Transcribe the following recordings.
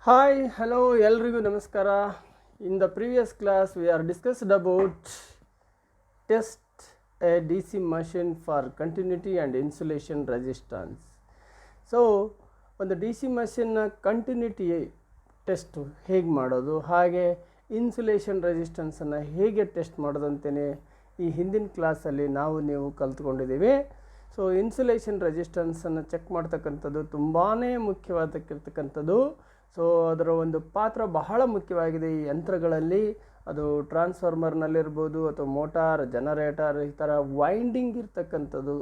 Hi, hello, ಎಲ್ರಿಗೂ ನಮಸ್ಕಾರ. In the previous class, we are discussed about test a DC machine for continuity and insulation resistance. So, ಒಂದು DC machine continuity test ಹೇಗೆ ಮಾಡೋದು, ಹಾಗೆ insulation ರೆಸಿಸ್ಟೆನ್ಸನ್ನು ಹೇಗೆ test ಮಾಡೋದು ಅಂತಲೇ ಈ ಹಿಂದಿನ ಕ್ಲಾಸಲ್ಲಿ ನೀವು ಕಲ್ತ್ಕೊಂಡಿದ್ದೀವಿ. ಸೊ ಇನ್ಸುಲೇಷನ್ ರೆಸಿಸ್ಟೆನ್ಸನ್ನು ಚೆಕ್ ಮಾಡ್ತಕ್ಕಂಥದ್ದು ತುಂಬಾ ಮುಖ್ಯವಾಗಿರ್ತಕ್ಕಂಥದ್ದು. ಸೊ ಅದರ ಒಂದು ಪಾತ್ರ ಬಹಳ ಮುಖ್ಯವಾಗಿದೆ ಈ ಯಂತ್ರಗಳಲ್ಲಿ. ಅದು ಟ್ರಾನ್ಸ್ಫಾರ್ಮರ್ನಲ್ಲಿರ್ಬೋದು ಅಥವಾ ಮೋಟಾರ್, ಜನರೇಟರ್, ಈ ಥರ ವೈಂಡಿಂಗ್ ಇರ್ತಕ್ಕಂಥದ್ದು,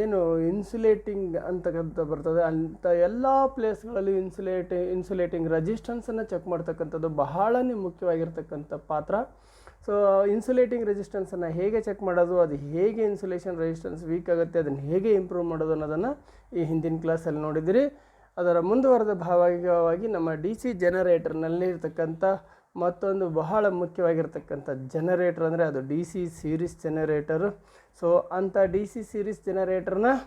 ಏನು ಇನ್ಸುಲೇಟಿಂಗ್ ಅಂತಕ್ಕಂಥ ಬರ್ತದೆ ಅಂಥ ಎಲ್ಲ ಪ್ಲೇಸ್ಗಳಲ್ಲಿ ಇನ್ಸುಲೇಟಿಂಗ್ ರೆಸಿಸ್ಟೆನ್ಸನ್ನು ಚೆಕ್ ಮಾಡ್ತಕ್ಕಂಥದ್ದು ಬಹಳನೇ ಮುಖ್ಯವಾಗಿರ್ತಕ್ಕಂಥ ಪಾತ್ರ. ಸೊ ಇನ್ಸುಲೇಟಿಂಗ್ ರೆಸಿಸ್ಟೆನ್ಸನ್ನು ಹೇಗೆ ಚೆಕ್ ಮಾಡೋದು, ಅದು ಹೇಗೆ ಇನ್ಸುಲೇಷನ್ ರೆಸಿಸ್ಟೆನ್ಸ್ ವೀಕ್ ಆಗುತ್ತೆ, ಅದನ್ನು ಹೇಗೆ ಇಂಪ್ರೂವ್ ಮಾಡೋದು ಅನ್ನೋದನ್ನು ಈ ಹಿಂದಿನ ಕ್ಲಾಸಲ್ಲಿ ನೋಡಿದಿರಿ. ಅದರ ಮುಂದುವರೆದ ಭಾಗವಾಗಿ ನಮ್ಮ ಡಿ ಸಿ ಜನರೇಟರ್ನಲ್ಲಿ ಇರ್ತಕ್ಕಂಥ ಮತ್ತೊಂದು ಬಹಳ ಮುಖ್ಯವಾಗಿರ್ತಕ್ಕಂಥ ಜನರೇಟರ್ ಅಂದರೆ ಅದು D C series generator. So ಅಂಥ ಡಿ ಸಿ ಸೀರೀಸ್ ಜನರೇಟರ್ನ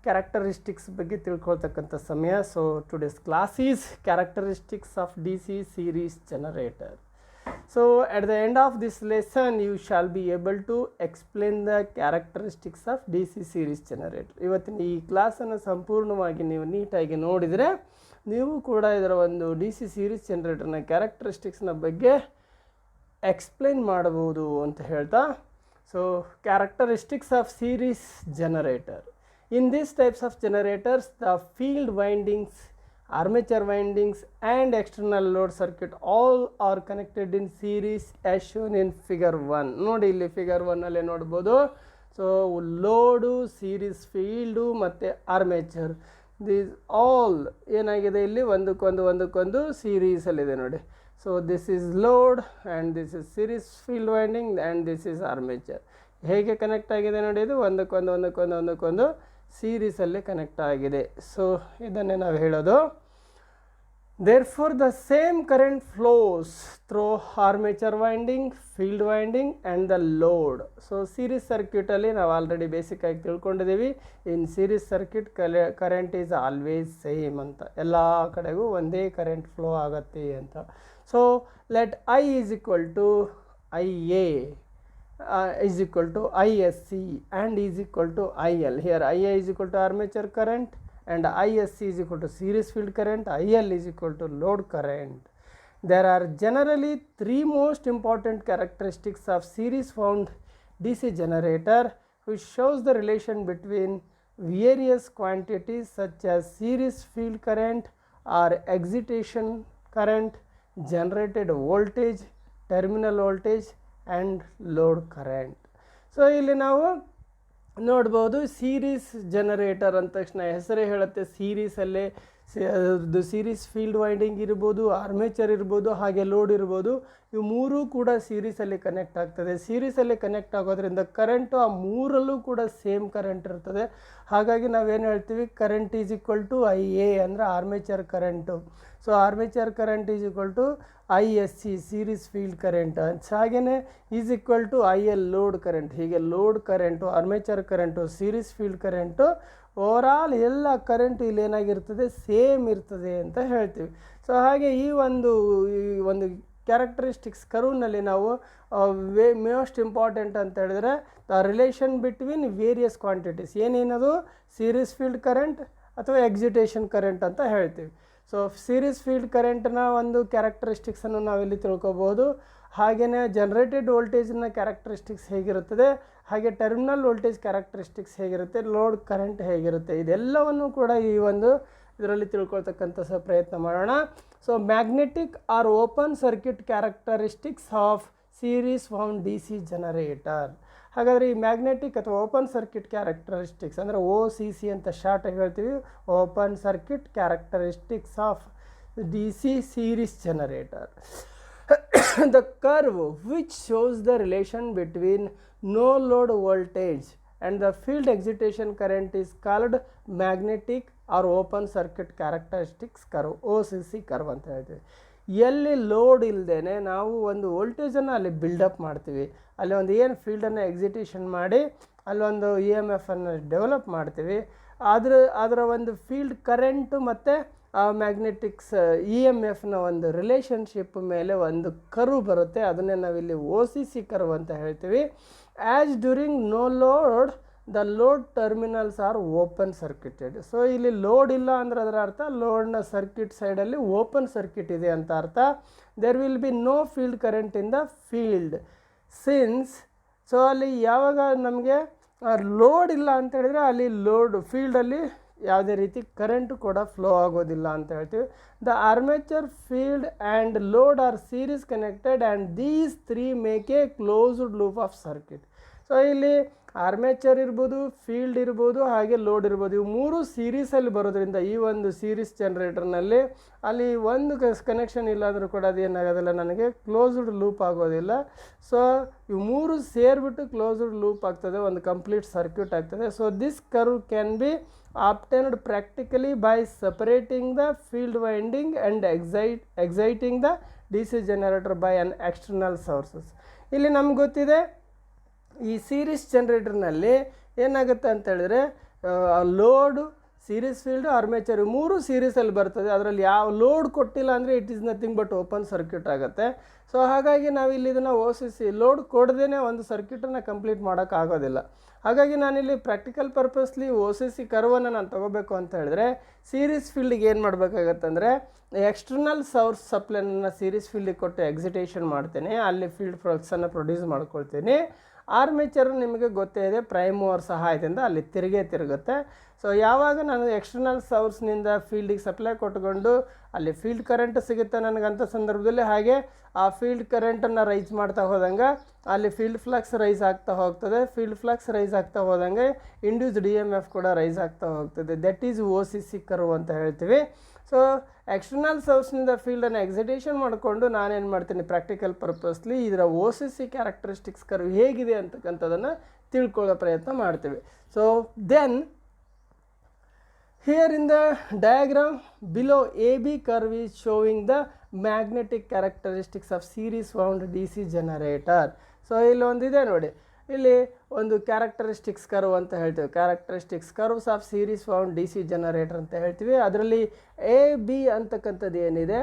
ಕ್ಯಾರೆಕ್ಟರಿಸ್ಟಿಕ್ಸ್ ಬಗ್ಗೆ ತಿಳ್ಕೊಳ್ತಕ್ಕಂಥ ಸಮಯ. So today's class is characteristics of D C series generator. So at the end of this lesson you shall be able to explain the characteristics of DC series generator. ಇವತ್ತಿನ ಈ ಕ್ಲಾಸನ್ನು ಸಂಪೂರ್ಣವಾಗಿ ನೀವು ನೀಟಾಗಿ ನೋಡಿದರೆ ನೀವು ಕೂಡ ಇದರ ಒಂದು ಡಿ ಸಿ ಸೀರೀಸ್ ಜನರೇಟರ್ನ ಕ್ಯಾರೆಕ್ಟರಿಸ್ಟಿಕ್ಸ್ನ ಬಗ್ಗೆ ಎಕ್ಸ್ಪ್ಲೇನ್ ಮಾಡಬಹುದು ಅಂತ ಹೇಳ್ತಾ. So characteristics of series generator. In these types of generators the field windings, armature windings and external load circuit all are connected in series as shown in figure 1. ನೋಡಿ ಇಲ್ಲಿ figure 1 ಅಲ್ಲಿ ನೋಡ್ಬೋದು. So load, series field ಮತ್ತು armature, these all ಏನಾಗಿದೆ ಇಲ್ಲಿ ಒಂದಕ್ಕೊಂದು ಸೀರೀಸಲ್ಲಿದೆ ನೋಡಿ. So this is load and this is series field winding and this is armature. ಹೇಗೆ ಕನೆಕ್ಟ್ ಆಗಿದೆ ನೋಡಿ, ಇದು ಒಂದಕ್ಕೊಂದು ಸೀರೀಸಲ್ಲಿ ಕನೆಕ್ಟ್ ಆಗಿದೆ. ಸೊ ಇದನ್ನೇ ನಾವು ಹೇಳೋದು. Therefore, the same current flows through armature winding, field winding and the load. So, series circuit ಅಲ್ಲಿ ನಾವು ಆಲ್ರೆಡಿ ಬೇಸಿಕ್ ಆಗಿ ತಿಳ್ಕೊಂಡಿದ್ದೀವಿ. In series circuit current is always same ಅಂತ, ಎಲ್ಲ ಕಡೆಗೂ ಒಂದೇ ಕರೆಂಟ್ ಫ್ಲೋ ಆಗತ್ತೆ ಅಂತ. So let I is equal to I A is equal to ISC and is equal to IL. Here IA is equal to armature current and ISC is equal to series field current, IL is equal to load current. There are generally three most important characteristics of series wound DC generator which shows the relation between various quantities such as series field current or excitation current, generated voltage, terminal voltage and load current. So ಇಲ್ಲಿ ನಾವು ನೋಡ್ಬೋದು, series generator ಅಂದ ತಕ್ಷಣ ಹೆಸರೇ ಹೇಳುತ್ತೆ, ಸೀರೀಸಲ್ಲೇ series field winding ಇರ್ಬೋದು, armature ಇರ್ಬೋದು, ಹಾಗೆ ಲೋಡ್ ಇರ್ಬೋದು. ಇವು ಮೂರೂ ಕೂಡ ಸೀರೀಸಲ್ಲಿ ಕನೆಕ್ಟ್ ಆಗ್ತದೆ. ಸೀರೀಸಲ್ಲಿ ಕನೆಕ್ಟ್ ಆಗೋದ್ರಿಂದ ಕರೆಂಟು ಆ ಮೂರಲ್ಲೂ ಕೂಡ ಸೇಮ್ ಕರೆಂಟ್ ಇರ್ತದೆ. ಹಾಗಾಗಿ ನಾವೇನು ಹೇಳ್ತೀವಿ, current is equal to I A ಅಂದರೆ armature current. So armature current is equal to I S C series field current, ಹಾಗೆಯೇ is equal to I L load current. ಹೀಗೆ load current, armature current, series field current, overall ಎಲ್ಲ current ಇಲ್ಲಿ ಏನಾಗಿರ್ತದೆ, same ಇರ್ತದೆ ಅಂತ ಹೇಳ್ತೀವಿ. So ಹಾಗೆ ಈ ಒಂದು ಕ್ಯಾರೆಕ್ಟರಿಸ್ಟಿಕ್ಸ್ ಕರ್ವ್ನಲ್ಲಿ ನಾವು ಮೋಸ್ಟ್ ಇಂಪಾರ್ಟೆಂಟ್ ಅಂತ ಹೇಳಿದ್ರೆ the relation between various quantities, ಏನೇನದು ಸೀರೀಸ್ ಫೀಲ್ಡ್ ಕರೆಂಟ್ ಅಥವಾ ಎಕ್ಸಿಟೇಷನ್ ಕರೆಂಟ್ ಅಂತ ಹೇಳ್ತೀವಿ. ಸೊ ಸೀರೀಸ್ ಫೀಲ್ಡ್ ಕರೆಂಟ್ನ ಒಂದು ಕ್ಯಾರೆಕ್ಟರಿಸ್ಟಿಕ್ಸನ್ನು ನಾವಿಲ್ಲಿ ತಿಳ್ಕೊಬೋದು. ಹಾಗೆಯೇ ಜನರೇಟೆಡ್ ವೋಲ್ಟೇಜ್ನ ಕ್ಯಾರೆಕ್ಟರಿಸ್ಟಿಕ್ಸ್ ಹೇಗಿರುತ್ತದೆ, ಹಾಗೆ ಟರ್ಮಿನಲ್ ವೋಲ್ಟೇಜ್ ಕ್ಯಾರೆಕ್ಟರಿಸ್ಟಿಕ್ಸ್ ಹೇಗಿರುತ್ತೆ, ಲೋಡ್ ಕರೆಂಟ್ ಹೇಗಿರುತ್ತೆ, ಇದೆಲ್ಲವನ್ನು ಕೂಡ ಈ ಒಂದು ಇದರಲ್ಲಿ ತಿಳ್ಕೊಳ್ತಕ್ಕಂಥ ಪ್ರಯತ್ನ ಮಾಡೋಣ. So magnetic R open circuit characteristics of series wound D C generator. ಹಾಗಾದರೆ ಈ ಮ್ಯಾಗ್ನೆಟಿಕ್ ಅಥವಾ ಓಪನ್ ಸರ್ಕ್ಯೂಟ್ ಕ್ಯಾರೆಕ್ಟರಿಸ್ಟಿಕ್ಸ್ ಅಂದರೆ ಒ ಸಿ ಸಿ ಅಂತ ಶಾರ್ಟಾಗಿ ಹೇಳ್ತೀವಿ, open circuit characteristics of D C series generator. The curve which shows the relation between no load voltage and the field excitation current is called magnetic or open circuit characteristics curve, OCC curve ಅಂತ ಹೇಳ್ತೀವಿ. ಎಲ್ಲಿ load ಇಲ್ಲದೇ ನಾವು ಒಂದು ವೋಲ್ಟೇಜನ್ನು ಅಲ್ಲಿ build up ಮಾಡ್ತೀವಿ, ಅಲ್ಲಿ ಒಂದು ಏನು ಫೀಲ್ಡನ್ನು ಎಕ್ಸಿಟೇಷನ್ ಮಾಡಿ ಅಲ್ಲೊಂದು ಇ ಎಮ್ ಎಫನ್ನು ಡೆವಲಪ್ ಮಾಡ್ತೀವಿ, ಅದರ ಒಂದು ಫೀಲ್ಡ್ ಕರೆಂಟು ಮತ್ತು ಮ್ಯಾಗ್ನೆಟಿಕ್ಸ್ ಇ ಎಮ್ ಎಫ್ನ ಒಂದು ರಿಲೇಷನ್ಶಿಪ್ ಮೇಲೆ ಒಂದು ಕರ್ವ್ ಬರುತ್ತೆ. ಅದನ್ನೇ ನಾವಿಲ್ಲಿ OCC ಕರ್ವ್ ಅಂತ ಹೇಳ್ತೀವಿ. As during no load the load terminals are open circuited. So ಇಲ್ಲಿ ಲೋಡ್ ಇಲ್ಲ ಅಂದ್ರೆ ಅದರ ಅರ್ಥ ಲೋಡ್ನ ಸರ್ಕ್ಯೂಟ್ ಸೈಡಲ್ಲಿ ಓಪನ್ ಸರ್ಕ್ಯೂಟ್ ಇದೆ ಅಂತ ಅರ್ಥ. There will be no field current in the field since. So ಅಲ್ಲಿ ಯಾವಾಗ ನಮಗೆ ಲೋಡ್ ಇಲ್ಲ ಅಂತ ಹೇಳಿದರೆ ಅಲ್ಲಿ ಲೋಡ್ ಫೀಲ್ಡಲ್ಲಿ ಯಾವುದೇ ರೀತಿ ಕರೆಂಟು ಕೂಡ ಫ್ಲೋ ಆಗೋದಿಲ್ಲ ಅಂತ ಹೇಳ್ತೀವಿ. The armature field and load are series connected and these 3 make a closed loop of circuit. So ಇಲ್ಲಿ ಆರ್ಮೇಚರ್ ಇರ್ಬೋದು, ಫೀಲ್ಡ್ ಇರ್ಬೋದು, ಹಾಗೆ ಲೋಡ್ ಇರ್ಬೋದು. ಇವು 3 ಸೀರೀಸಲ್ಲಿ ಬರೋದ್ರಿಂದ ಈ ಒಂದು ಸೀರೀಸ್ ಜನ್ರೇಟರ್ನಲ್ಲಿ ಅಲ್ಲಿ ಒಂದು ಕನೆಕ್ಷನ್ ಇಲ್ಲಾಂದರೂ ಕೂಡ ಅದು ಏನಾಗೋದಿಲ್ಲ, ನನಗೆ ಕ್ಲೋಸ್ಡ್ ಲೂಪ್ ಆಗೋದಿಲ್ಲ. ಸೊ ಇವು 3 ಸೇರಿಬಿಟ್ಟು ಕ್ಲೋಸ್ಡ್ ಲೂಪ್ ಆಗ್ತದೆ, ಒಂದು ಕಂಪ್ಲೀಟ್ ಸರ್ಕ್ಯೂಟ್ ಆಗ್ತದೆ. So this curve can be obtained practically by separating the field winding and exciting the DC generator by an external sources. ಇಲ್ಲಿ ನಮ್ಗೆ ಗೊತ್ತಿದೆ ಈ ಸೀರೀಸ್ ಜನ್ರೇಟರ್ನಲ್ಲಿ ಏನಾಗುತ್ತೆ ಅಂತ ಹೇಳಿದ್ರೆ ಲೋಡು, ಸೀರೀಸ್ ಫೀಲ್ಡು, ಆರ್ಮೇಚರ್ 3 ಸೀರೀಸಲ್ಲಿ ಬರ್ತದೆ. ಅದರಲ್ಲಿ ಯಾವ ಲೋಡ್ ಕೊಟ್ಟಿಲ್ಲ ಅಂದರೆ it is nothing but open circuit ಆಗುತ್ತೆ. ಸೊ ಹಾಗಾಗಿ ನಾವಿಲ್ಲಿ ಇದನ್ನು OCC ಲೋಡ್ ಕೊಡದೇ ಒಂದು ಸರ್ಕ್ಯೂಟನ್ನು ಕಂಪ್ಲೀಟ್ ಮಾಡೋಕ್ಕಾಗೋದಿಲ್ಲ. ಹಾಗಾಗಿ ನಾನಿಲ್ಲಿ ಪ್ರಾಕ್ಟಿಕಲ್ ಪರ್ಪಸ್ಲಿ OCC ಕರ್ವನ್ನು ನಾನು ತೊಗೋಬೇಕು ಅಂತ ಹೇಳಿದ್ರೆ ಸೀರೀಸ್ ಫೀಲ್ಡಿಗೆ ಏನು ಮಾಡಬೇಕಾಗತ್ತೆ ಅಂದರೆ ಎಕ್ಸ್ಟರ್ನಲ್ ಸೋರ್ಸ್ ಸಪ್ಲೈನ ಸೀರೀಸ್ ಫೀಲ್ಡಿಗೆ ಕೊಟ್ಟು ಎಕ್ಸಿಟೇಷನ್ ಮಾಡ್ತೇನೆ, ಅಲ್ಲಿ ಫೀಲ್ಡ್ ಫ್ಲಕ್ಸನ್ನು ಪ್ರೊಡ್ಯೂಸ್ ಮಾಡ್ಕೊಳ್ತೀನಿ. ಆರ್ಮೇಚರ್ ನಿಮಗೆ ಗೊತ್ತೇ ಇದೆ, ಪ್ರೈಮ್ ಮೂವರ್ ಸಹಾಯದಿಂದ ಅಲ್ಲಿ ತಿರುಗುತ್ತೆ. ಸೊ ಯಾವಾಗ ನಾನು ಎಕ್ಸ್ಟರ್ನಲ್ ಸೋರ್ಸ್ನಿಂದ ಫೀಲ್ಡಿಗೆ ಸಪ್ಲೈ ಕೊಟ್ಕೊಂಡು ಅಲ್ಲಿ ಫೀಲ್ಡ್ ಕರೆಂಟ್ ಸಿಗುತ್ತೆ ನನಗಂಥ ಸಂದರ್ಭದಲ್ಲಿ, ಹಾಗೆ ಆ ಫೀಲ್ಡ್ ಕರೆಂಟನ್ನು ರೈಸ್ ಮಾಡ್ತಾ ಹೋದಂಗೆ ಅಲ್ಲಿ ಫೀಲ್ಡ್ ಫ್ಲಕ್ಸ್ ರೈಸ್ ಆಗ್ತಾ ಹೋಗ್ತದೆ. ಫೀಲ್ಡ್ ಫ್ಲಕ್ಸ್ ರೈಸ್ ಆಗ್ತಾ ಹೋದಂಗೆ ಇಂಡ್ಯೂಸ್ಡ್ EMF ಕೂಡ ರೈಸ್ ಆಗ್ತಾ ಹೋಗ್ತದೆ. ದಟ್ ಈಸ್ OCC ಕರ್ವ್ ಅಂತ ಹೇಳ್ತೀವಿ. ಸೊ ಎಕ್ಸ್ಟರ್ನಲ್ ಸೋರ್ಸ್ನಿಂದ ಫೀಲ್ಡನ್ನು ಎಕ್ಸಿಟೇಷನ್ ಮಾಡಿಕೊಂಡು ನಾನೇನು ಮಾಡ್ತೀನಿ ಪ್ರಾಕ್ಟಿಕಲ್ ಪರ್ಪಸ್ಲಿ ಇದರ OCC ಕ್ಯಾರೆಕ್ಟರಿಸ್ಟಿಕ್ಸ್ ಕರ್ವ್ ಹೇಗಿದೆ ಅಂತಕ್ಕಂಥದ್ದನ್ನು ತಿಳ್ಕೊಳ್ಳೋ ಪ್ರಯತ್ನ ಮಾಡ್ತೀವಿ. So then here in the diagram below AB curve is showing the magnetic characteristics of series wound DC generator. So ಇಲ್ಲಿ ಒಂದಿದೆ ನೋಡಿ, ಇಲ್ಲಿ ಒಂದು ಕ್ಯಾರೆಕ್ಟರಿಸ್ಟಿಕ್ಸ್ ಕರ್ವ್ ಅಂತ ಹೇಳ್ತೀವಿ. Characteristics curves of series wound DC generator ಅಂತ ಹೇಳ್ತೀವಿ. ಅದರಲ್ಲಿ AB ಅಂತಕ್ಕಂಥದ್ದು ಏನಿದೆ,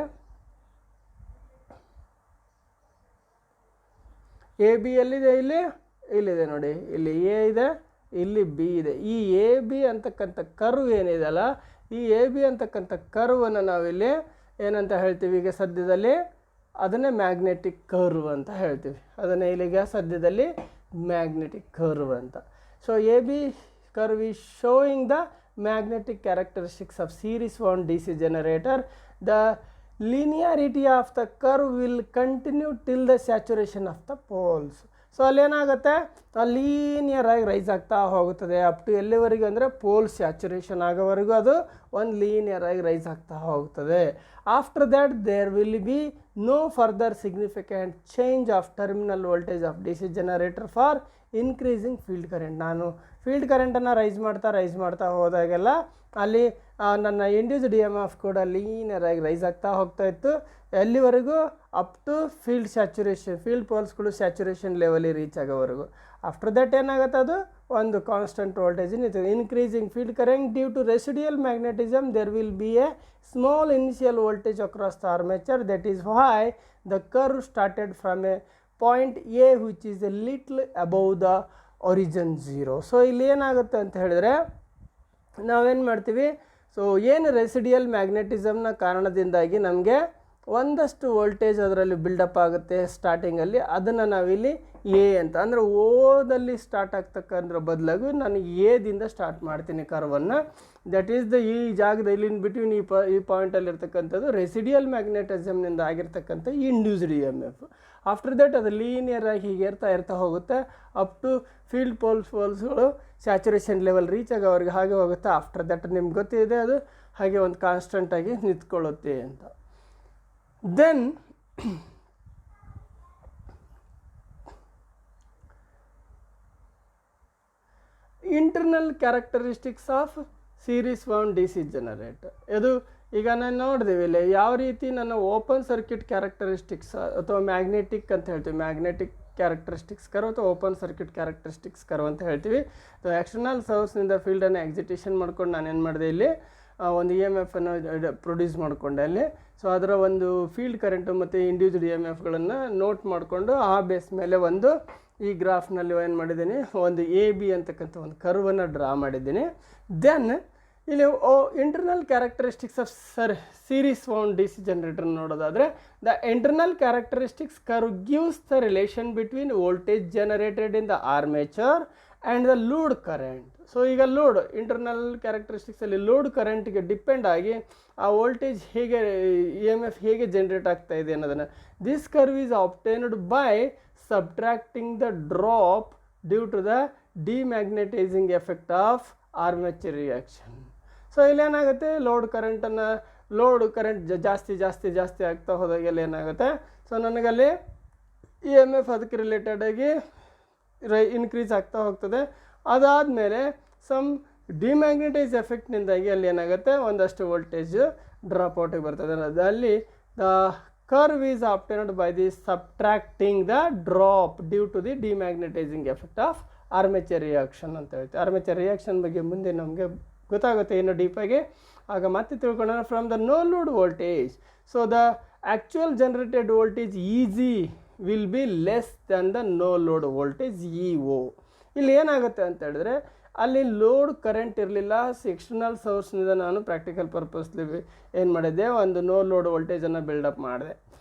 AB ಎಲ್ಲಿದೆ, ಇಲ್ಲಿದೆ ನೋಡಿ, ಇಲ್ಲಿ A ಇದೆ, ಇಲ್ಲಿ B ಇದೆ. ಈ AB ಅಂತಕ್ಕಂಥ ಕರ್ವ್ ಏನಿದೆಯಲ್ಲ, ಈ AB ಅಂತಕ್ಕಂಥ ಕರ್ವನ್ನು ನಾವಿಲ್ಲಿ ಏನಂತ ಹೇಳ್ತೀವಿ ಈಗ ಸದ್ಯದಲ್ಲಿ, ಅದನ್ನೇ ಮ್ಯಾಗ್ನೆಟಿಕ್ ಕರ್ವ್ ಅಂತ ಹೇಳ್ತೀವಿ. ಅದನ್ನೇ ಇಲ್ಲಿಗೆ ಸದ್ಯದಲ್ಲಿ ಮ್ಯಾಗ್ನೆಟಿಕ್ ಕರ್ವ್ ಅಂತ. So AB curve is showing the magnetic characteristics of series wound DC generator. The linearity of the curve will continue till the saturation of the poles. So ಅಲ್ಲೇನಾಗುತ್ತೆ, ಲೀನಿಯರಾಗಿ rise ಆಗ್ತಾ ಹೋಗುತ್ತದೆ ಅಪ್ ಟು ಎಲ್ಲಿವರೆಗೂ ಅಂದರೆ pole saturation ಆಗೋವರೆಗೂ ಅದು ಒಂದು ಲೀನಿಯರಾಗಿ rise ಆಗ್ತಾ ಹೋಗ್ತದೆ. After that there will be no further significant change of terminal voltage of DC generator for increasing field current. ನಾನು ಫೀಲ್ಡ್ ಕರೆಂಟನ್ನು ರೈಸ್ ಮಾಡ್ತಾ ಹೋದಾಗೆಲ್ಲ ಅಲ್ಲಿ ನನ್ನ ಇಂಡ್ಯೂಸ್ಡ್ EMF ಕೂಡ ಲೀನಿಯರಾಗಿ ರೈಸ್ ಆಗ್ತಾ ಹೋಗ್ತಾ ಇತ್ತು. ಎಲ್ಲಿವರೆಗೂ up to field saturation, field ಪೋಲ್ಸ್ಗಳು ಸ್ಯಾಚುರೇಷನ್ ಲೆವೆಲಿಗೆ ರೀಚ್ ಆಗೋವರೆಗೂ. ಆಫ್ಟರ್ ದಟ್ ಏನಾಗುತ್ತೆ, ಅದು ಒಂದು ಕಾನ್ಸ್ಟೆಂಟ್ ವೋಲ್ಟೇಜ್ ಇರ್ತದೆ. Increasing field current due to residual magnetism there will be a small initial voltage across the armature. That is why the curve started from a point A which is a little above the origin 0. So ಇಲ್ಲಿ ಏನಾಗುತ್ತೆ ಅಂತ ಹೇಳಿದ್ರೆ ನಾವೇನು ಮಾಡ್ತೀವಿ, so ಏನು residual ಮ್ಯಾಗ್ನೆಟಿಸಮ್ನ ಕಾರಣದಿಂದಾಗಿ ನಮಗೆ ಒಂದಷ್ಟು ವೋಲ್ಟೇಜ್ ಅದರಲ್ಲಿ ಬಿಲ್ಡಪ್ ಆಗುತ್ತೆ ಸ್ಟಾರ್ಟಿಂಗಲ್ಲಿ, ಅದನ್ನು ನಾವಿಲ್ಲಿ A ಅಂತ ಅಂದರೆ ಓದಲ್ಲಿ ಸ್ಟಾರ್ಟ್ ಆಗ್ತಕ್ಕಂಥ ಬದಲಾಗಿ ನಾನು ಎದಿಂದ ಸ್ಟಾರ್ಟ್ ಮಾಡ್ತೀನಿ ಕರ್ವನ್ನು. ದಟ್ ಈಸ್ ದ ಈ ಜಾಗದಲ್ಲಿ ಇನ್ ಬಿಟ್ವೀನ್ ಈ ಪಾಯಿಂಟಲ್ಲಿ ಇರ್ತಕ್ಕಂಥದ್ದು ರೆಸಿಡಿಯಲ್ ಮ್ಯಾಗ್ನೆಟಿಸಮ್ನಿಂದ ಆಗಿರ್ತಕ್ಕಂಥ ಇಂಡ್ಯೂಸ್ಡ್ EMF. ಆಫ್ಟರ್ ದಟ್ ಅದು ಲೀನಿಯರಾಗಿ ಹೀಗೆ ಏರ್ತಾ ಹೋಗುತ್ತೆ ಅಪ್ ಟು ಫೀಲ್ಡ್ ಪೋಲ್ಸ್ಗಳು ಸ್ಯಾಚುರೇಷನ್ ಲೆವೆಲ್ ರೀಚ್ ಆಗೋವರೆಗೆ ಹಾಗೆ ಹೋಗುತ್ತೆ. ಆಫ್ಟರ್ ದಟ್ ನಿಮ್ಗೆ ಗೊತ್ತಿದೆ ಅದು ಹಾಗೆ ಒಂದು ಕಾನ್ಸ್ಟೆಂಟಾಗಿ ನಿಂತ್ಕೊಳ್ಳುತ್ತೆ ಅಂತ. Then internal characteristics of series wound DC generator. ಇದು ಈಗ ನಾನು ನೋಡಿದೀವಿ ಇಲ್ಲಿ ಯಾವ ರೀತಿ ನನ್ನ ಓಪನ್ ಸರ್ಕ್ಯೂಟ್ ಕ್ಯಾರೆಕ್ಟರಿಸ್ಟಿಕ್ಸ್ ಅಥವಾ ಮ್ಯಾಗ್ನೆಟಿಕ್ ಅಂತ ಹೇಳ್ತೀವಿ, ಮ್ಯಾಗ್ನೆಟಿಕ್ ಕ್ಯಾರೆಕ್ಟರಿಸ್ಟಿಕ್ಸ್ ಕರ್ವ್ ಅಥವಾ ಓಪನ್ ಸರ್ಕ್ಯೂಟ್ ಕ್ಯಾರೆಕ್ಟರಿಸ್ಟಿಕ್ಸ್ ಕರ್ವ್ ಅಂತ ಹೇಳ್ತೀವಿ. ಸೊ ಎಕ್ಸ್ಟರ್ನಲ್ ಸೋರ್ಸ್ನಿಂದ ಫೀಲ್ಡನ್ನು ಎಕ್ಸಿಟೇಷನ್ ಮಾಡ್ಕೊಂಡು ನಾನೇನು ಮಾಡಿದೆ, ಇಲ್ಲಿ ಒಂದು ಇ ಎಮ್ ಎಫನ್ನು ಪ್ರೊಡ್ಯೂಸ್ ಮಾಡಿಕೊಂಡೆ ಅಲ್ಲಿ. ಸೊ ಅದರ ಒಂದು ಫೀಲ್ಡ್ ಕರೆಂಟು ಮತ್ತು ಇಂಡಿವಿಜುವಲ್ ಇ ಎಮ್ ಎಫ್ಗಳನ್ನು ನೋಟ್ ಮಾಡಿಕೊಂಡು ಆ ಬೇಸ್ ಮೇಲೆ ಒಂದು ಈ ಗ್ರಾಫ್ನಲ್ಲಿ ಏನು ಮಾಡಿದ್ದೀನಿ, ಒಂದು ಎ ಬಿ ಅಂತಕ್ಕಂಥ ಒಂದು ಕರ್ವನ್ನು ಡ್ರಾ ಮಾಡಿದ್ದೀನಿ. ದೆನ್ ಇಲ್ಲಿ internal characteristics of series wound D C generator ನೋಡೋದಾದರೆ, the internal characteristics curve gives the relation between voltage generated in the armature and the load current. So ಈಗ ಲೋಡ್ ಇಂಟರ್ನಲ್ ಕ್ಯಾರೆಕ್ಟರಿಸ್ಟಿಕ್ಸಲ್ಲಿ load ಕರೆಂಟಿಗೆ depend ಆಗಿ ಆ voltage ಹೇಗೆ E M F ಹೇಗೆ generate ಆಗ್ತಾ ಇದೆ ಅನ್ನೋದನ್ನು, this curve is obtained by subtracting the drop due to the demagnetising effect of armature reaction. So ಇಲ್ಲೇನಾಗುತ್ತೆ, load current ಜಾಸ್ತಿ ಆಗ್ತಾ ಹೋದಾಗೆಲ್ಲ ಏನಾಗುತ್ತೆ, ಸೊ ನನಗಲ್ಲಿ ಇ ಎಮ್ ಎಫ್ ಅದಕ್ಕೆ ರಿಲೇಟೆಡಾಗಿ ಇನ್ಕ್ರೀಸ್ ಆಗ್ತಾ ಹೋಗ್ತದೆ. ಅದಾದಮೇಲೆ ಸಮ್ ಡಿಮ್ಯಾಗ್ನೆಟೈಸ್ ಎಫೆಕ್ಟ್ನಿಂದಾಗಿ ಅಲ್ಲಿ ಏನಾಗುತ್ತೆ, ಒಂದಷ್ಟು ವೋಲ್ಟೇಜ್ ಡ್ರಾಪ್ ಔಟಿಗೆ ಬರ್ತದೆ. ಅಲ್ಲಿ the curve is obtained by the subtracting the drop due to the demagnetising effect of armature reaction ಅಂತ ಹೇಳ್ತೀವಿ. ಆರ್ಮೇಚರ್ ರಿಯಾಕ್ಷನ್ ಬಗ್ಗೆ ಮುಂದೆ ನಮಗೆ ಗೊತ್ತಾಗುತ್ತೆ ಇನ್ನು ಡೀಪಾಗಿ, ಆಗ ಮತ್ತೆ ತಿಳ್ಕೊಳ್ಳೋಣ. From the no load voltage, so the actual generated voltage E G will be less than the no load voltage E O. ಇಲ್ಲಿ ಏನಾಗುತ್ತೆ ಅಂತ ಹೇಳಿದ್ರೆ, ಅಲ್ಲಿ ಲೋಡ್ ಕರೆಂಟ್ ಇರಲಿಲ್ಲ, ಎಕ್ಸ್ಟರ್ನಲ್ ಸೋರ್ಸ್ನಿಂದ ನಾನು ಪ್ರಾಕ್ಟಿಕಲ್ ಪರ್ಪಸ್ಲಿ ಏನು ಮಾಡಿದ್ದೆ, ಒಂದು ನೋ ಲೋಡ್ ವೋಲ್ಟೇಜನ್ನು ಬಿಲ್ಡಪ್ ಮಾಡಿದೆ.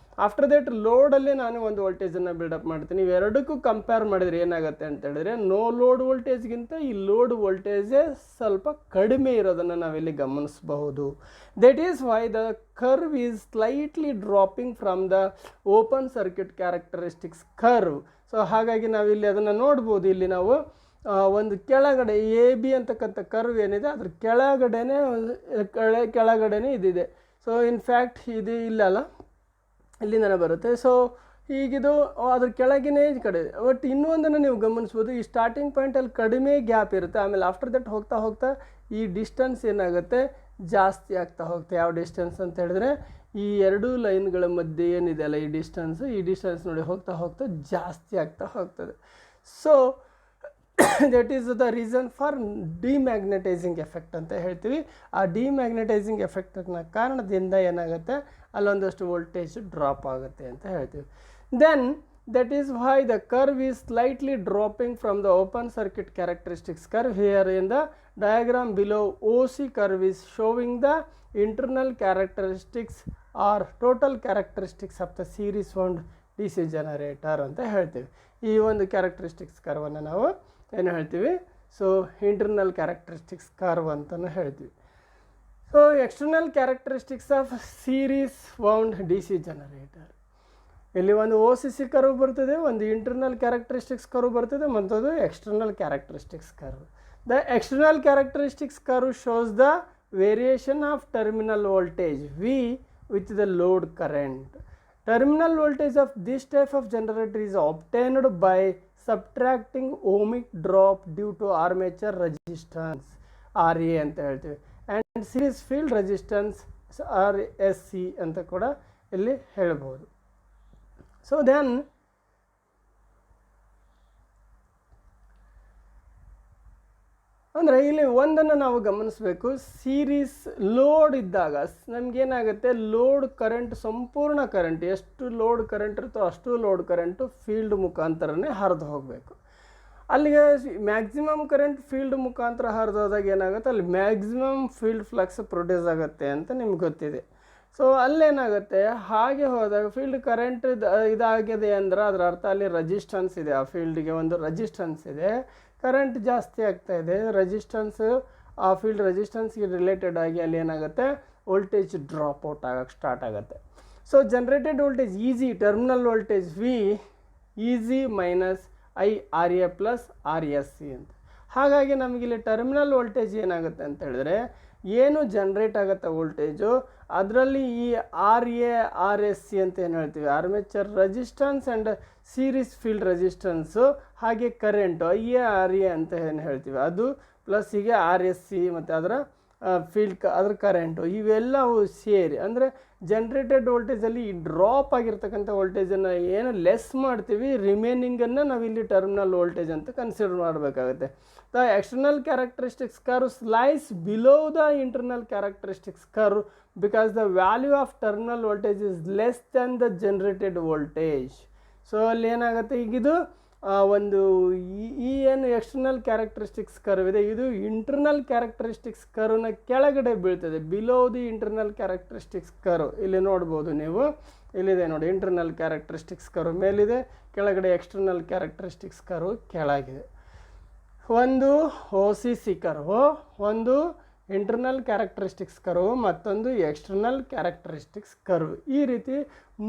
ಆಫ್ಟರ್ ದಟ್ ಲೋಡಲ್ಲಿ ನಾನು ಒಂದು ವೋಲ್ಟೇಜನ್ನು ಬಿಲ್ಡಪ್ ಮಾಡ್ತೀನಿ. ಇವೆರಡಕ್ಕೂ ಕಂಪೇರ್ ಮಾಡಿದರೆ ಏನಾಗುತ್ತೆ ಅಂತ ಹೇಳಿದ್ರೆ, ನೋ ಲೋಡ್ ವೋಲ್ಟೇಜ್ಗಿಂತ ಈ ಲೋಡ್ ವೋಲ್ಟೇಜೇ ಸ್ವಲ್ಪ ಕಡಿಮೆ ಇರೋದನ್ನು ನಾವಿಲ್ಲಿ ಗಮನಿಸಬಹುದು. That is why the curve is slightly dropping from the open circuit characteristics curve. So ಹಾಗಾಗಿ ನಾವಿಲ್ಲಿ ಅದನ್ನು ನೋಡ್ಬೋದು. ಇಲ್ಲಿ ನಾವು ಒಂದು ಕೆಳಗಡೆ ಎ ಬಿ ಅಂತಕ್ಕಂಥ ಕರ್ವ್ ಏನಿದೆ ಅದ್ರ ಕೆಳಗಡೆನೇ ಇದಿದೆ. ಸೊ ಇನ್ಫ್ಯಾಕ್ಟ್ ಇದು ಇಲ್ಲಲ್ಲ, ಇಲ್ಲಿಂದನೇ ಬರುತ್ತೆ. ಸೊ ಈಗಿದು ಅದ್ರ ಕೆಳಗಿನೇ ಈ ಕಡೆ. ಬಟ್ ಇನ್ನೂ ಒಂದನ್ನು ನೀವು ಗಮನಿಸ್ಬೋದು, ಈ ಸ್ಟಾರ್ಟಿಂಗ್ ಪಾಯಿಂಟಲ್ಲಿ ಕಡಿಮೆ ಗ್ಯಾಪ್ ಇರುತ್ತೆ, ಆಮೇಲೆ ಆಫ್ಟರ್ ದಟ್ ಹೋಗ್ತಾ ಈ ಡಿಸ್ಟೆನ್ಸ್ ಏನಾಗುತ್ತೆ, ಜಾಸ್ತಿ ಆಗ್ತಾ ಹೋಗುತ್ತೆ. ಯಾವ ಡಿಸ್ಟೆನ್ಸ್ ಅಂತ ಹೇಳಿದ್ರೆ, ಈ ಎರಡೂ ಲೈನ್ಗಳ ಮಧ್ಯೆ ಏನಿದೆ ಅಲ್ಲ ಈ ಡಿಸ್ಟೆನ್ಸ್ ನೋಡಿ ಹೋಗ್ತಾ ಜಾಸ್ತಿ ಆಗ್ತಾ ಹೋಗ್ತದೆ. So that is the reason for demagnetising effect ಅಂತ ಹೇಳ್ತೀವಿ. ಆ ಡಿಮ್ಯಾಗ್ನೆಟೈಸಿಂಗ್ ಎಫೆಕ್ಟ್ನ ಕಾರಣದಿಂದ ಏನಾಗುತ್ತೆ, ಅಲ್ಲೊಂದಷ್ಟು ವೋಲ್ಟೇಜ್ ಡ್ರಾಪ್ ಆಗುತ್ತೆ ಅಂತ ಹೇಳ್ತೀವಿ. Then that is why the curve is slightly dropping from the open circuit characteristics curve. Here in the diagram below O C curve is showing the internal characteristics or total characteristics of the series wound D C generator ಅಂತ ಹೇಳ್ತೀವಿ. ಈ ಒಂದು characteristics ಕರ್ವನ್ನು ನಾವು ಏನು ಹೇಳ್ತೀವಿ, so internal characteristics curve ಅಂತಲೂ ಹೇಳ್ತೀವಿ. So external characteristics of series wound D C generator, ಇಲ್ಲಿ ಒಂದು ಓ ಸಿ ಸಿ ಕರ್ವ್ ಬರ್ತದೆ, ಒಂದು ಇಂಟರ್ನಲ್ ಕ್ಯಾರೆಕ್ಟರಿಸ್ಟಿಕ್ಸ್ ಕರ್ವ್ ಬರ್ತದೆ, ಮತ್ತೊಂದು external characteristics curve. The external characteristics curve shows the variation of terminal voltage V with the load current. Terminal voltage of this type of generator is obtained by subtracting ohmic drop due to armature resistance RA ಅಂತ ಹೇಳ್ತೀವಿ, and series field resistance RSC ಅಂತ ಕೂಡ ಇಲ್ಲಿ ಹೇಳ್ಬೋದು. So then ಅಂದರೆ ಇಲ್ಲಿ ಒಂದನ್ನು ನಾವು ಗಮನಿಸಬೇಕು, ಸೀರೀಸ್ ಲೋಡ್ ಇದ್ದಾಗ ನಮಗೇನಾಗುತ್ತೆ, ಲೋಡ್ ಕರೆಂಟ್ ಸಂಪೂರ್ಣ ಕರೆಂಟ್ ಎಷ್ಟು ಲೋಡ್ ಕರೆಂಟ್ ಇರುತ್ತೋ ಅಷ್ಟು ಲೋಡ್ ಕರೆಂಟು ಫೀಲ್ಡ್ ಮುಖಾಂತರನೇ ಹರಿದು ಹೋಗಬೇಕು. ಅಲ್ಲಿಗೆ ಮ್ಯಾಕ್ಸಿಮಮ್ ಕರೆಂಟ್ ಫೀಲ್ಡ್ ಮುಖಾಂತರ ಹರಿದು ಹೋದಾಗ ಏನಾಗುತ್ತೆ, ಅಲ್ಲಿ ಮ್ಯಾಕ್ಸಿಮಮ್ ಫೀಲ್ಡ್ ಫ್ಲಕ್ಸ್ ಪ್ರೊಡ್ಯೂಸ್ ಆಗುತ್ತೆ ಅಂತ ನಿಮ್ಗೆ ಗೊತ್ತಿದೆ. ಸೊ ಅಲ್ಲೇನಾಗುತ್ತೆ, ಹಾಗೆ ಹೋದಾಗ ಫೀಲ್ಡ್ ಕರೆಂಟ್ ಇದಾಗಿದೆ ಅಂದ್ರೆ ಅದರ ಅರ್ಥ ಅಲ್ಲಿ ರೆಸಿಸ್ಟೆನ್ಸ್ ಇದೆ, ಆ ಫೀಲ್ಡಿಗೆ ಒಂದು ರೆಸಿಸ್ಟೆನ್ಸ್ ಇದೆ, ಕರೆಂಟ್ ಜಾಸ್ತಿ ಆಗ್ತಾ ಇದೆ, ರೆಸಿಸ್ಟೆನ್ಸ್ ಆ ಫೀಲ್ಡ್ ರೆಸಿಸ್ಟೆನ್ಸ್ಗೆ ರಿಲೇಟೆಡ್ ಆಗಿ ಅಲ್ಲಿ ಏನಾಗುತ್ತೆ, ವೋಲ್ಟೇಜ್ ಡ್ರಾಪ್ ಔಟ್ ಆಗಕ್ಕೆ ಸ್ಟಾರ್ಟ್ ಆಗುತ್ತೆ. So generated voltage E G, terminal voltage V E G minus I R A plus R S C ಅಂತ. ಹಾಗಾಗಿ ನಮಗಿಲ್ಲಿ ಟರ್ಮಿನಲ್ ವೋಲ್ಟೇಜ್ ಏನಾಗುತ್ತೆ ಅಂತ ಹೇಳಿದ್ರೆ, ಏನು ಜನ್ರೇಟ್ ಆಗುತ್ತೆ ವೋಲ್ಟೇಜು ಅದರಲ್ಲಿ ಈ R A R S C ಅಂತ ಏನು ಹೇಳ್ತೀವಿ, armature resistance and series field resistance, ಹಾಗೆ current I A R A ಅಂತ ಏನು ಹೇಳ್ತೀವಿ ಅದು, ಪ್ಲಸ್ ಹೀಗೆ ಆರ್ ಎಸ್ ಸಿ ಮತ್ತು ಅದರ ಅದ್ರ ಕರೆಂಟು ಇವೆಲ್ಲವು ಸೇರಿ ಅಂದರೆ ಜನ್ರೇಟೆಡ್ ವೋಲ್ಟೇಜಲ್ಲಿ ಈ ಡ್ರಾಪ್ ಆಗಿರ್ತಕ್ಕಂಥ ವೋಲ್ಟೇಜನ್ನು ಏನು ಲೆಸ್ ಮಾಡ್ತೀವಿ, ರಿಮೈನಿಂಗನ್ನು ನಾವಿಲ್ಲಿ ಟರ್ಮಿನಲ್ ವೋಲ್ಟೇಜ್ ಅಂತ ಕನ್ಸಿಡರ್ ಮಾಡಬೇಕಾಗುತ್ತೆ. The external characteristics curve slice below the internal characteristics curve because the value of terminal voltage is less than the generated voltage. So ಅಲ್ಲಿ ಏನಾಗುತ್ತೆ, ಈಗಿದು ಒಂದು ಈ ಏನು ಎಕ್ಸ್ಟರ್ನಲ್ ಕ್ಯಾರೆಕ್ಟರಿಸ್ಟಿಕ್ಸ್ ಕರ್ವ್ ಇದೆ ಇದು ಇಂಟರ್ನಲ್ ಕ್ಯಾರೆಕ್ಟರಿಸ್ಟಿಕ್ಸ್ ಕರ್ವ್ನ ಕೆಳಗಡೆ ಬೀಳ್ತದೆ, below the internal characteristics curve. ಇಲ್ಲಿ ನೋಡ್ಬೋದು ನೀವು, ಇಲ್ಲಿದೆ ನೋಡಿ ಇಂಟರ್ನಲ್ ಕ್ಯಾರೆಕ್ಟರಿಸ್ಟಿಕ್ಸ್ ಕರ್ವ್ ಮೇಲಿದೆ, ಕೆಳಗಡೆ ಎಕ್ಸ್ಟರ್ನಲ್ ಕ್ಯಾರೆಕ್ಟರಿಸ್ಟಿಕ್ಸ್ ಕರ್ವ್ ಕೆಳಗಿದೆ. ಒಂದು OCC ಕರ್ವ್, ಒಂದು ಇಂಟರ್ನಲ್ ಕ್ಯಾರೆಕ್ಟರಿಸ್ಟಿಕ್ಸ್ ಕರ್ವ್, ಮತ್ತೊಂದು ಎಕ್ಸ್ಟರ್ನಲ್ ಕ್ಯಾರೆಕ್ಟರಿಸ್ಟಿಕ್ಸ್ ಕರ್ವ್. ಈ ರೀತಿ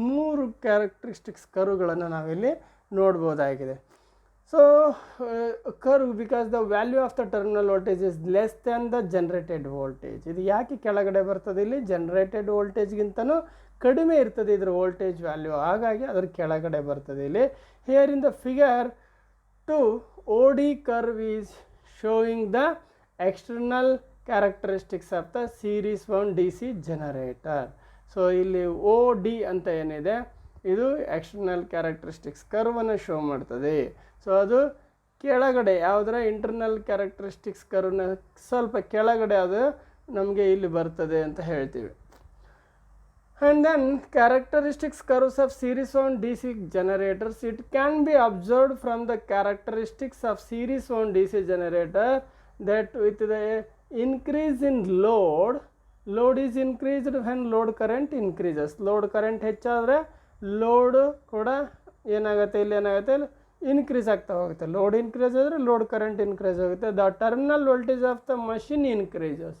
3 ಕ್ಯಾರೆಕ್ಟರಿಸ್ಟಿಕ್ಸ್ ಕರ್ವ್ಗಳನ್ನು ನಾವಿಲ್ಲಿ ನೋಡ್ಬೋದಾಗಿದೆ. So curve because the value of the terminal voltage is less than the generated voltage. ಇದು ಯಾಕೆ ಕೆಳಗಡೆ ಬರ್ತದೆ, ಇಲ್ಲಿ ಜನ್ರೇಟೆಡ್ ವೋಲ್ಟೇಜ್ಗಿಂತನೂ ಕಡಿಮೆ ಇರ್ತದೆ ಇದರ ವೋಲ್ಟೇಜ್ ವ್ಯಾಲ್ಯೂ, ಹಾಗಾಗಿ ಅದ್ರ ಕೆಳಗಡೆ ಬರ್ತದೆ ಇಲ್ಲಿ. Here in the figure 2 OD curve is showing the external characteristics of the series wound DC generator. So ಇಲ್ಲಿ OD ಅಂತ ಏನಿದೆ ಇದು ಎಕ್ಸ್ಟರ್ನಲ್ ಕ್ಯಾರೆಕ್ಟರಿಸ್ಟಿಕ್ಸ್ ಕರ್ವನ್ನು ಶೋ ಮಾಡ್ತದೆ. ಸೊ ಅದು ಕೆಳಗಡೆ ಯಾವುದರ ಇಂಟರ್ನಲ್ ಕ್ಯಾರೆಕ್ಟರಿಸ್ಟಿಕ್ಸ್ ಕರ್ವ್ನ ಸ್ವಲ್ಪ ಕೆಳಗಡೆ ಅದು ನಮಗೆ ಇಲ್ಲಿ ಬರ್ತದೆ ಅಂತ ಹೇಳ್ತೀವಿ. And then characteristics curves of series wound DC generators, it can be observed from the characteristics of series wound DC generator that with the increase in load is increased when load current increases. load current ಹೆಚ್ಚಾದರೆ load ಕೂಡ ಏನಾಗುತ್ತೆ, ಇಲ್ಲಿ ಏನಾಗುತ್ತೆ increase ಆಗ್ತಾ ಹೋಗುತ್ತೆ. Load increase ಆದರೆ load current increase ಆಗುತ್ತೆ. The terminal voltage of the machine increases.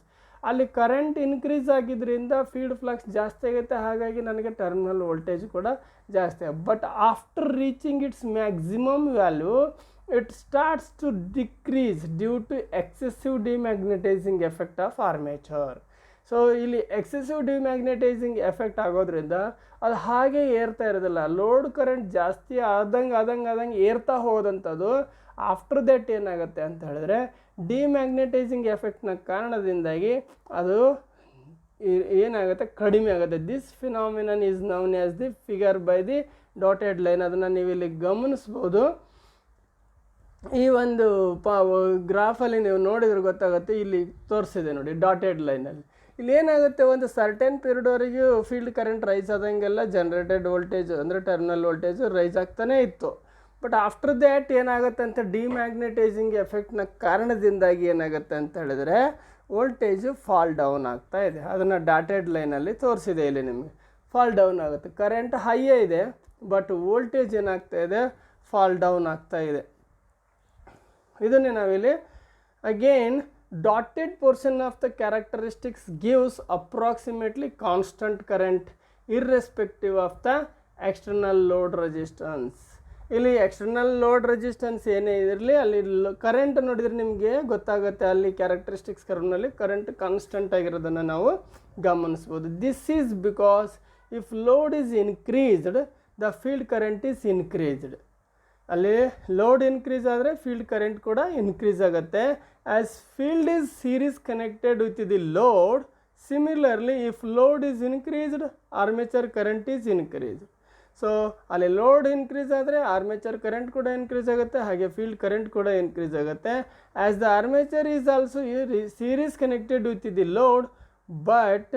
ಅಲ್ಲಿ ಕರೆಂಟ್ ಇನ್ಕ್ರೀಸ್ ಆಗಿದ್ದರಿಂದ ಫೀಲ್ಡ್ ಫ್ಲಕ್ಸ್ ಜಾಸ್ತಿ ಆಗುತ್ತೆ, ಹಾಗಾಗಿ ನನಗೆ ಟರ್ಮಿನಲ್ ವೋಲ್ಟೇಜ್ ಕೂಡ ಜಾಸ್ತಿ. But after reaching its maximum value it starts to decrease due to excessive demagnetising effect of armature. So ಇಲ್ಲಿ excessive demagnetising effect ಆಗೋದ್ರಿಂದ ಅದು ಹಾಗೆ ಏರ್ತಾ ಇರೋದಿಲ್ಲ, ಲೋಡ್ ಕರೆಂಟ್ ಜಾಸ್ತಿ ಆದಂಗೆ ಏರ್ತಾ ಹೋದಂಥದ್ದು ಆಫ್ಟರ್ ದಟ್ ಏನಾಗುತ್ತೆ ಅಂತ ಹೇಳಿದ್ರೆ ಡಿಮ್ಯಾಗ್ನೆಟೈಸಿಂಗ್ ಎಫೆಕ್ಟ್ನ ಕಾರಣದಿಂದಾಗಿ ಅದು ಏನಾಗುತ್ತೆ, ಕಡಿಮೆ ಆಗುತ್ತೆ. This phenomenon is known as the figure by the dotted line. ಅದನ್ನು ನೀವು ಇಲ್ಲಿ ಗಮನಿಸ್ಬೋದು. ಈ ಒಂದು ಗ್ರಾಫಲ್ಲಿ ನೀವು ನೋಡಿದ್ರೆ ಗೊತ್ತಾಗುತ್ತೆ, ಇಲ್ಲಿ ತೋರಿಸಿದೆ ನೋಡಿ ಡಾಟೆಡ್ ಲೈನಲ್ಲಿ. ಇಲ್ಲಿ ಏನಾಗುತ್ತೆ, ಒಂದು ಸರ್ಟೆನ್ ಪೀರಿಯಡ್ವರೆಗೂ ಫೀಲ್ಡ್ ಕರೆಂಟ್ ರೈಸ್ ಆದಂಗೆಲ್ಲ ಜನ್ರೇಟೆಡ್ ವೋಲ್ಟೇಜ್ ಅಂದರೆ ಟರ್ಮಿನಲ್ ವೋಲ್ಟೇಜು ರೈಸ್ ಆಗ್ತಾನೇ ಇತ್ತು. ಬಟ್ ಆಫ್ಟರ್ ದ್ಯಾಟ್ ಏನಾಗುತ್ತೆ ಅಂತ ಡಿಮ್ಯಾಗ್ನೆಟೈಸಿಂಗ್ ಎಫೆಕ್ಟ್ನ ಕಾರಣದಿಂದಾಗಿ ಏನಾಗುತ್ತೆ ಅಂತ ಹೇಳಿದ್ರೆ ವೋಲ್ಟೇಜು ಫಾಲ್ ಡೌನ್ ಆಗ್ತಾ ಇದೆ. ಅದನ್ನು ಡಾಟೆಡ್ ಲೈನಲ್ಲಿ ತೋರಿಸಿದೆ ಇಲ್ಲಿ ನಿಮಗೆ. ಫಾಲ್ ಡೌನ್ ಆಗುತ್ತೆ, ಕರೆಂಟ್ ಹೈಯೇ ಇದೆ ಬಟ್ ವೋಲ್ಟೇಜ್ ಏನಾಗ್ತಾ ಇದೆ, ಫಾಲ್ ಡೌನ್ ಆಗ್ತಾ ಇದೆ. ಇದನ್ನೇ ನಾವಿಲ್ಲಿ again dotted portion of the characteristics gives approximately constant current irrespective of the external load resistance. ಇಲ್ಲಿ ಎಕ್ಸ್ಟರ್ನಲ್ ಲೋಡ್ ರೆಸಿಸ್ಟೆನ್ಸ್ ಏನೇ ಇರಲಿ ಅಲ್ಲಿ ಕರೆಂಟ್ ನೋಡಿದರೆ ನಿಮಗೆ ಗೊತ್ತಾಗುತ್ತೆ, ಅಲ್ಲಿ ಕ್ಯಾರೆಕ್ಟರಿಸ್ಟಿಕ್ಸ್ ಕರ್ವ್ನಲ್ಲಿ ಕರೆಂಟ್ ಕಾನ್ಸ್ಟೆಂಟ್ ಆಗಿರೋದನ್ನು ನಾವು ಗಮನಿಸ್ಬೋದು. This is because if load is increased the field current is increased. ಅಲ್ಲಿ ಲೋಡ್ ಇನ್ಕ್ರೀಸ್ ಆದರೆ ಫೀಲ್ಡ್ ಕರೆಂಟ್ ಕೂಡ ಇನ್ಕ್ರೀಸ್ ಆಗುತ್ತೆ. As field is series connected with the load, similarly if load is increased armature current is increased. So ಅಲ್ಲಿ load increase ಆದರೆ armature current ಕೂಡ increase ಆಗುತ್ತೆ, ಹಾಗೆ field current ಕೂಡ ಇನ್ಕ್ರೀಸ್ ಆಗುತ್ತೆ. As the armature is also series connected with the load, but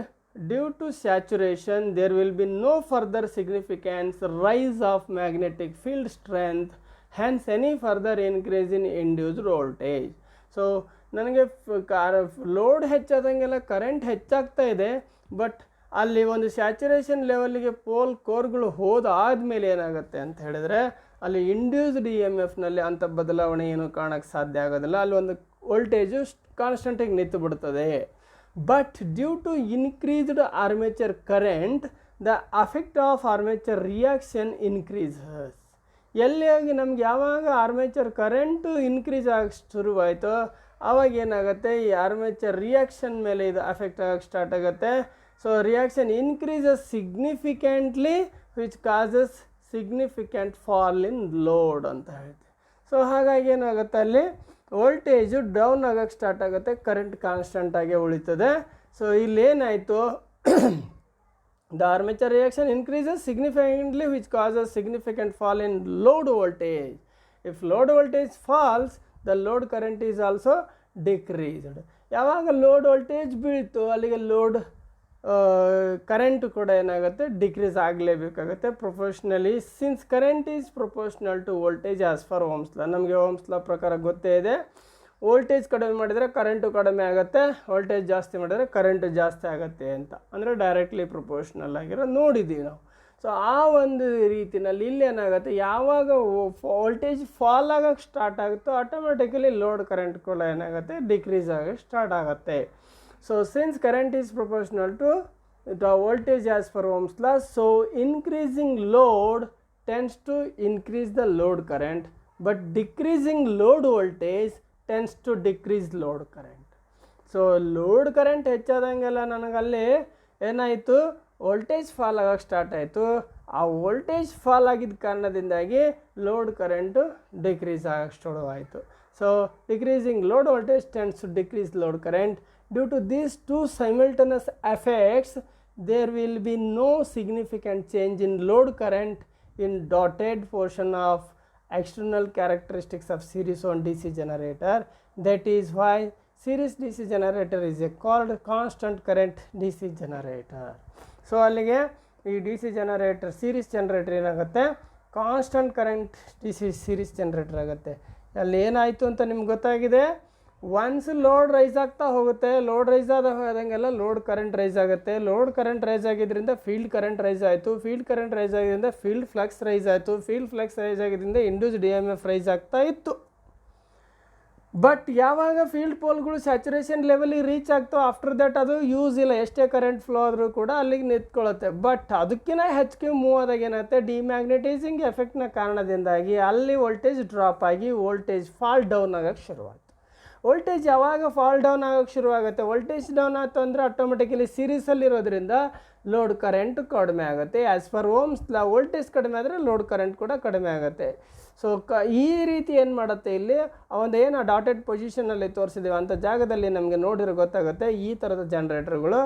due to saturation there will be no further significance rise of magnetic field strength, hence any further increase in induced voltage. So ನನಗೆ load ಹೆಚ್ಚಾದಂಗೆಲ್ಲ current ಹೆಚ್ಚಾಗ್ತಾ ಇದೆ, but ಅಲ್ಲಿ ಒಂದು saturation ಲೆವೆಲ್ಗೆ ಕೋರ್ಗಳು ಹೋದಾದ್ಮೇಲೆ ಏನಾಗುತ್ತೆ ಅಂತ ಹೇಳಿದ್ರೆ ಅಲ್ಲಿ ಇಂಡ್ಯೂಸ್ಡ್ EMFನಲ್ಲಿ ಅಂಥ ಬದಲಾವಣೆ ಏನು ಕಾಣಕ್ಕೆ ಸಾಧ್ಯ ಆಗೋದಿಲ್ಲ. ಅಲ್ಲಿ ಒಂದು ವೋಲ್ಟೇಜು ಕಾನ್ಸ್ಟೆಂಟಾಗಿ ನಿಂತು ಬಿಡ್ತದೆ. But due to increased armature current the affect of armature reaction increases. ಎಲ್ಲಿಯಾಗಿ ನಮ್ಗೆ ಯಾವಾಗ ಆರ್ಮೇಚರ್ ಕರೆಂಟು ಇನ್ಕ್ರೀಸ್ ಆಗಿ ಶುರುವಾಯಿತೋ ಆವಾಗ ಏನಾಗುತ್ತೆ, ಈ ಆರ್ಮೇಚರ್ ರಿಯಾಕ್ಷನ್ ಮೇಲೆ ಇದು ಅಫೆಕ್ಟ್ ಆಗಕ್ಕೆ ಸ್ಟಾರ್ಟ್ ಆಗುತ್ತೆ. So reaction increases significantly which causes significant fall in load ಅಂತ ಹೇಳ್ತೀವಿ. ಸೊ ಹಾಗಾಗಿ ಏನಾಗುತ್ತೆ, ಅಲ್ಲಿ ವೋಲ್ಟೇಜು ಡೌನ್ ಆಗೋಕ್ಕೆ ಸ್ಟಾರ್ಟ್ ಆಗುತ್ತೆ, ಕರೆಂಟ್ ಕಾನ್ಸ್ಟೆಂಟ್ ಆಗಿ ಉಳಿತದೆ. ಸೊ ಇಲ್ಲೇನಾಯಿತು, the armature reaction increases significantly which causes significant fall in load voltage. If load voltage falls, the load current is also decreased. ಯಾವಾಗ ಲೋಡ್ ವೋಲ್ಟೇಜ್ ಬೀಳ್ತು ಅಲ್ಲಿಗೆ ಲೋಡ್ ಕರೆಂಟ್ ಕೂಡ ಏನಾಗುತ್ತೆ, ಡಿಕ್ರೀಸ್ ಆಗಲೇಬೇಕಾಗುತ್ತೆ proportionally, since current is proportional to voltage as per Ohm's law. ನಮಗೆ Ohm's ಲಾ ಪ್ರಕಾರ ಗೊತ್ತೇ ಇದೆ, ವೋಲ್ಟೇಜ್ ಕಡಿಮೆ ಮಾಡಿದರೆ ಕರೆಂಟು ಕಡಿಮೆ ಆಗುತ್ತೆ, ವೋಲ್ಟೇಜ್ ಜಾಸ್ತಿ ಮಾಡಿದರೆ ಕರೆಂಟು ಜಾಸ್ತಿ ಆಗುತ್ತೆ ಅಂತ, ಅಂದರೆ ಡೈರೆಕ್ಟ್ಲಿ ಪ್ರೊಪೋರ್ಷನಲ್ ಆಗಿರೋ ನೋಡಿದ್ದೀವಿ ನಾವು. ಸೊ ಆ ಒಂದು ರೀತಿಯಲ್ಲಿ ಇಲ್ಲಿ ಏನಾಗುತ್ತೆ, ಯಾವಾಗ ವೋಲ್ಟೇಜ್ ಫಾಲ್ ಆಗೋಕ್ಕೆ ಸ್ಟಾರ್ಟ್ ಆಗುತ್ತೋ ಆಟೋಮೆಟಿಕಲಿ ಲೋಡ್ ಕರೆಂಟ್ ಕೂಡ ಏನಾಗುತ್ತೆ, ಡಿಕ್ರೀಸ್ ಆಗೋಕ್ಕೆ ಸ್ಟಾರ್ಟ್ ಆಗುತ್ತೆ. So since current is proportional to the voltage as per Ohm's law, so increasing load tends to increase the load current, but decreasing load voltage tends to decrease load current. So load current ಹೆಚ್ಚಾದಂಗೆಲ್ಲ ನನಗಲ್ಲಿ ಏನಾಯಿತು, voltage fall ಆಗೋಕ್ಕೆ start ಆಯಿತು. ಆ voltage fall ಆಗಿದ್ದ ಕಾರಣದಿಂದಾಗಿ load current decrease ಆಗೋಕ್ಕೆ ಶುರುವಾಯಿತು. So decreasing load voltage tends to decrease load current. Due to these two simultaneous effects there will be no significant change in load current in dotted portion of external characteristics of series on DC generator. That is why series DC generator is called constant current DC generator. So ಅಲ್ಲಿಗೆ ಈ D C generator series generator ಏನಾಗುತ್ತೆ, constant current D C series generator ಆಗುತ್ತೆ. ಅಲ್ಲಿ ಏನಾಯಿತು ಅಂತ ನಿಮ್ಗೆ ಗೊತ್ತಾಗಿದೆ, once load rise ಆಗ್ತಾ ಹೋಗುತ್ತೆ, ಲೋಡ್ ರೈಸ್ ಆದಂಗೆಲ್ಲ ಲೋಡ್ ಕರೆಂಟ್ ರೈಸ್ ಆಗುತ್ತೆ. ಲೋಡ್ ಕರೆಂಟ್ ರೈಸ್ ಆಗಿದ್ದರಿಂದ ಫೀಲ್ಡ್ ಕರೆಂಟ್ ರೈಸ್ ಆಯಿತು, ಫೀಲ್ಡ್ ಕರೆಂಟ್ ರೈಸ್ ಆಗಿದ್ದರಿಂದ ಫೀಲ್ಡ್ ಫ್ಲಕ್ಸ್ ರೈಸ್ ಆಯಿತು, ಫೀಲ್ಡ್ ಫ್ಲಕ್ಸ್ ರೈಸ್ ಆಗಿದ್ದರಿಂದ ಇಂಡ್ಯೂಸ್ಡ್ EMF ರೈಸ್ ಆಗ್ತಾ ಇತ್ತು. ಬಟ್ ಯಾವಾಗ ಫೀಲ್ಡ್ ಪೋಲ್ಗಳು ಸ್ಯಾಚುರೇಷನ್ ಲೆವೆಲಿಗೆ ರೀಚ್ ಆಗ್ತೋ ಆಫ್ಟರ್ ದಟ್ ಅದು ಯೂಸ್ ಇಲ್ಲ, ಎಷ್ಟೇ ಕರೆಂಟ್ ಫ್ಲೋ ಆದರೂ ಕೂಡ ಅಲ್ಲಿಗೆ ನಿಂತ್ಕೊಳ್ಳುತ್ತೆ. ಬಟ್ ಅದಕ್ಕಿಂತ ಹೆಚ್ಚಿಗೆ ಮೂವ್ ಆದಾಗ ಏನಾಗುತ್ತೆ, ಡಿಮ್ಯಾಗ್ನೆಟೈಸಿಂಗ್ ಎಫೆಕ್ಟ್ನ ಕಾರಣದಿಂದಾಗಿ ಅಲ್ಲಿ ವೋಲ್ಟೇಜ್ ಡ್ರಾಪ್ ಆಗಿ ವೋಲ್ಟೇಜ್ ಫಾಲ್ ಡೌನ್ ಆಗೋಕ್ಕೆ ಶುರುವಾಯಿತು. ವೋಲ್ಟೇಜ್ ಯಾವಾಗ ಫಾಲ್ ಡೌನ್ ಆಗೋಕ್ಕೆ ಶುರುವಾಗುತ್ತೆ, ವೋಲ್ಟೇಜ್ ಡೌನ್ ಆಯಿತು ಅಂದರೆ ಆಟೋಮೆಟಿಕಲಿ ಸೀರೀಸಲ್ಲಿರೋದ್ರಿಂದ ಲೋಡ್ ಕರೆಂಟ್ ಕಡಿಮೆ ಆಗುತ್ತೆ. As per Ohm's law voltage ಕಡಿಮೆ ಆದರೆ ಲೋಡ್ ಕರೆಂಟ್ ಕೂಡ ಕಡಿಮೆ ಆಗುತ್ತೆ. ಸೊ ಈ ರೀತಿ ಏನು ಮಾಡುತ್ತೆ, ಇಲ್ಲಿ ಒಂದು ಏನು ಡಾಟೆಡ್ ಪೊಸಿಷನಲ್ಲಿ ತೋರಿಸಿದ್ದೀವಿ ಅಂಥ ಜಾಗದಲ್ಲಿ ನಮಗೆ ನೋಡಿರೋ ಗೊತ್ತಾಗುತ್ತೆ ಈ ಥರದ ಜನ್ರೇಟರ್ಗಳು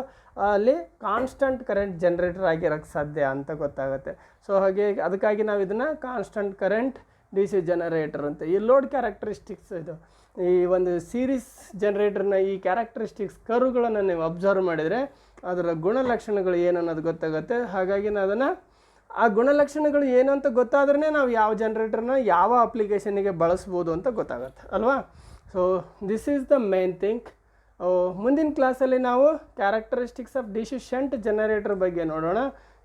ಅಲ್ಲಿ ಕಾನ್ಸ್ಟಂಟ್ ಕರೆಂಟ್ ಜನ್ರೇಟರ್ ಆಗಿರೋಕ್ಕೆ ಸಾಧ್ಯ ಅಂತ ಗೊತ್ತಾಗುತ್ತೆ. ಸೊ ಹಾಗೆ ಅದಕ್ಕಾಗಿ ನಾವು ಇದನ್ನು constant current D C generator ಅಂತ. ಈ ಲೋಡ್ ಕ್ಯಾರೆಕ್ಟರಿಸ್ಟಿಕ್ಸ್ ಇದು ಈ ಒಂದು ಸೀರೀಸ್ ಜನ್ರೇಟರ್ನ ಈ ಕ್ಯಾರೆಕ್ಟರಿಸ್ಟಿಕ್ಸ್ ಕರುಗಳನ್ನು ನೀವು ಅಬ್ಸರ್ವ್ ಮಾಡಿದರೆ ಅದರ ಗುಣಲಕ್ಷಣಗಳು ಏನು ಅನ್ನೋದು ಗೊತ್ತಾಗುತ್ತೆ. ಹಾಗಾಗಿ ನಾವು ಅದನ್ನು ಆ ಗುಣಲಕ್ಷಣಗಳು ಏನು ಅಂತ ಗೊತ್ತಾದ್ರೇ ನಾವು ಯಾವ ಜನ್ರೇಟರ್ನ ಯಾವ ಅಪ್ಲಿಕೇಶನಿಗೆ ಬಳಸ್ಬೋದು ಅಂತ ಗೊತ್ತಾಗುತ್ತೆ ಅಲ್ವಾ. So this is the main thing. ಮುಂದಿನ ಕ್ಲಾಸಲ್ಲಿ ನಾವು characteristics of D C shunt generator ಬಗ್ಗೆ ನೋಡೋಣ.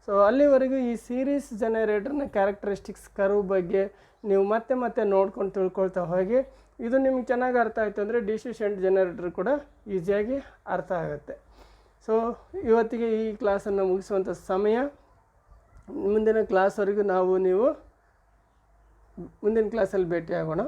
ಸೊ ಅಲ್ಲಿವರೆಗೂ ಈ ಸೀರೀಸ್ ಜನರೇಟರ್ನ ಕ್ಯಾರೆಕ್ಟರಿಸ್ಟಿಕ್ಸ್ ಕರ್ವ್ ಬಗ್ಗೆ ನೀವು ಮತ್ತೆ ಮತ್ತೆ ನೋಡ್ಕೊಂಡು ತಿಳ್ಕೊಳ್ತಾ ಹೋಗಿ. ಇದು ನಿಮ್ಗೆ ಚೆನ್ನಾಗಿ ಅರ್ಥ ಆಯಿತು ಅಂದರೆ ಡಿ ಸಿ ಶಂಟ್ ಜನರೇಟರ್ ಕೂಡ ಈಸಿಯಾಗಿ ಅರ್ಥ ಆಗುತ್ತೆ. ಸೊ ಇವತ್ತಿಗೆ ಈ ಕ್ಲಾಸನ್ನು ಮುಗಿಸುವಂಥ ಸಮಯ. ಮುಂದಿನ ಕ್ಲಾಸ್ವರೆಗೂ ನೀವು ಮುಂದಿನ ಕ್ಲಾಸಲ್ಲಿ ಭೇಟಿಯಾಗೋಣ.